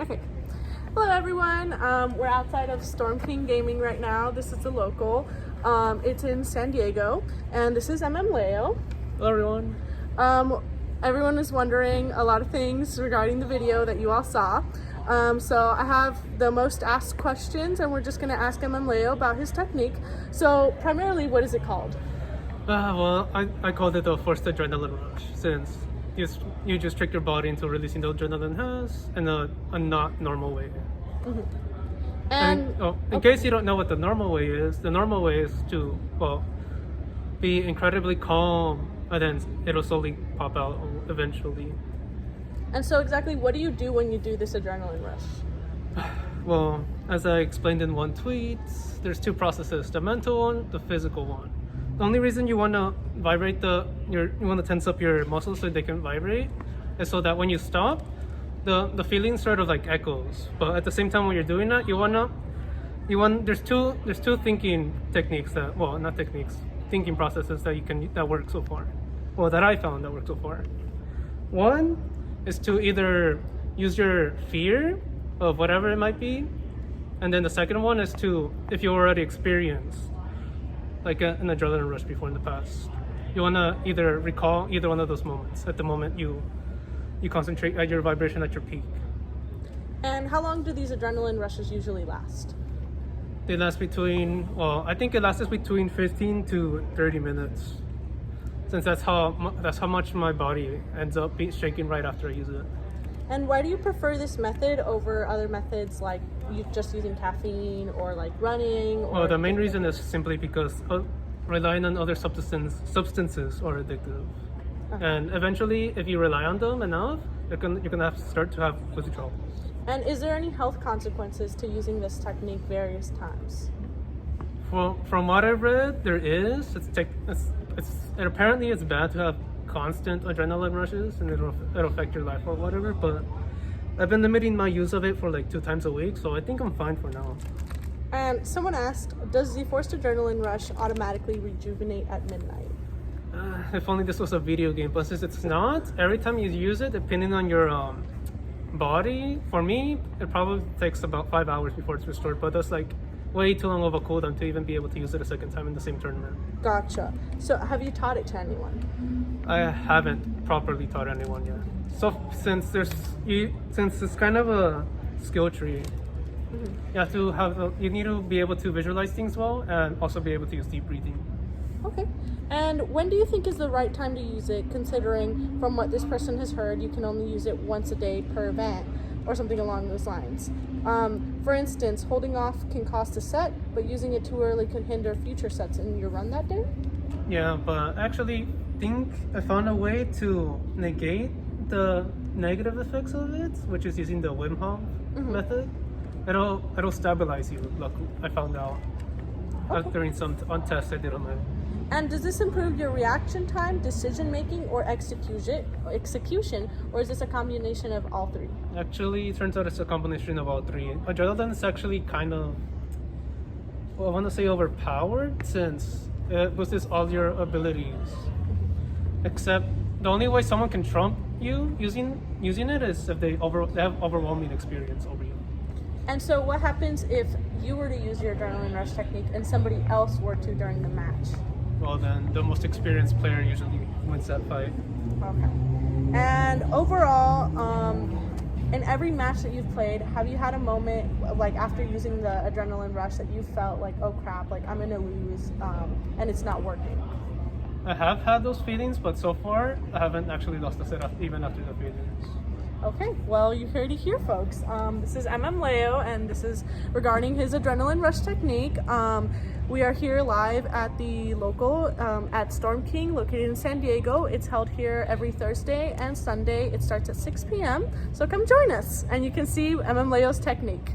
Okay. Hello everyone. We're outside of Storm King Gaming right now. This is the local. It's in San Diego, and this is Leo. Hello everyone. Everyone is wondering a lot of things regarding the video that you all saw. So I have the most asked questions, and we're just going to ask Leo about his technique. So primarily, what is it called? Well, I called it the forced adrenaline rush, since you just trick your body into releasing the adrenaline has in a not normal way. Mm-hmm. In case you don't know what the normal way is to, be incredibly calm, and then it'll slowly pop out eventually. And so exactly what do you do when you do this adrenaline rush? Well, as I explained in one tweet, there's two processes, the mental one, the physical one. The only reason you want to vibrate you want to tense up your muscles so they can vibrate is so that when you stop, the feeling sort of like echoes. But at the same time when you're doing that, there's two thinking techniques thinking processes that work so far. Well, that I found that work so far. One is to either use your fear of whatever it might be, and then the second one is to, if you already experienced like an adrenaline rush before in the past, you want to either recall either one of those moments at the moment you concentrate at your vibration at your peak. And how long do these adrenaline rushes usually last? They last I think it lasts between 15 to 30 minutes, since that's how much my body ends up shaking right after I use it. And why do you prefer this method over other methods like just using caffeine or like running? Well, the main reason is simply because relying on other substances are addictive. Okay. And eventually, if you rely on them enough, you're gonna start to have withdrawals. And is there any health consequences to using this technique various times? Well, from what I've read, there is. Apparently it's bad to have constant adrenaline rushes, and it'll affect your life or whatever. But I've been limiting my use of it for like 2 times a week, so I think I'm fine for now. And someone asked, does the forced adrenaline rush automatically rejuvenate at midnight? If only this was a video game, but since it's not, every time you use it, depending on your body, for me, it probably takes about 5 hours before it's restored, but that's like way too long of a cooldown to even be able to use it a second time in the same tournament. Gotcha. So have you taught it to anyone? I haven't properly taught anyone yet. So since it's kind of a skill tree, you need to be able to visualize things well and also be able to use deep breathing. Okay. And when do you think is the right time to use it, considering from what this person has heard, you can only use it once a day per event or something along those lines? For instance, holding off can cost a set, but using it too early could hinder future sets in your run that day? Yeah, but actually think I found a way to negate the negative effects of it, which is using the Wim Hof method. It'll stabilize you. Luckily, I found out during some tests I did on my. And does this improve your reaction time, decision making, or execution, or is this a combination of all three? Actually, it turns out it's a combination of all three. Adrenaline is actually kind of, I want to say overpowered, since it boosts all your abilities. Except the only way someone can trump you using it is if they have overwhelming experience over you. And so what happens if you were to use your adrenaline rush technique and somebody else were to during the match? Well, then the most experienced player usually wins that fight. Okay. And overall, in every match that you've played, have you had a moment like after using the adrenaline rush that you felt like, oh crap, like I'm gonna lose, and it's not working? I have had those feelings, but so far I haven't actually lost a set even after the feelings. Okay, well, you heard it here, folks. This is Leo, and this is regarding his adrenaline rush technique. We are here live at the local at Storm King, located in San Diego. It's held here every Thursday and Sunday. It starts at 6 p.m. So come join us, and you can see Leo's technique.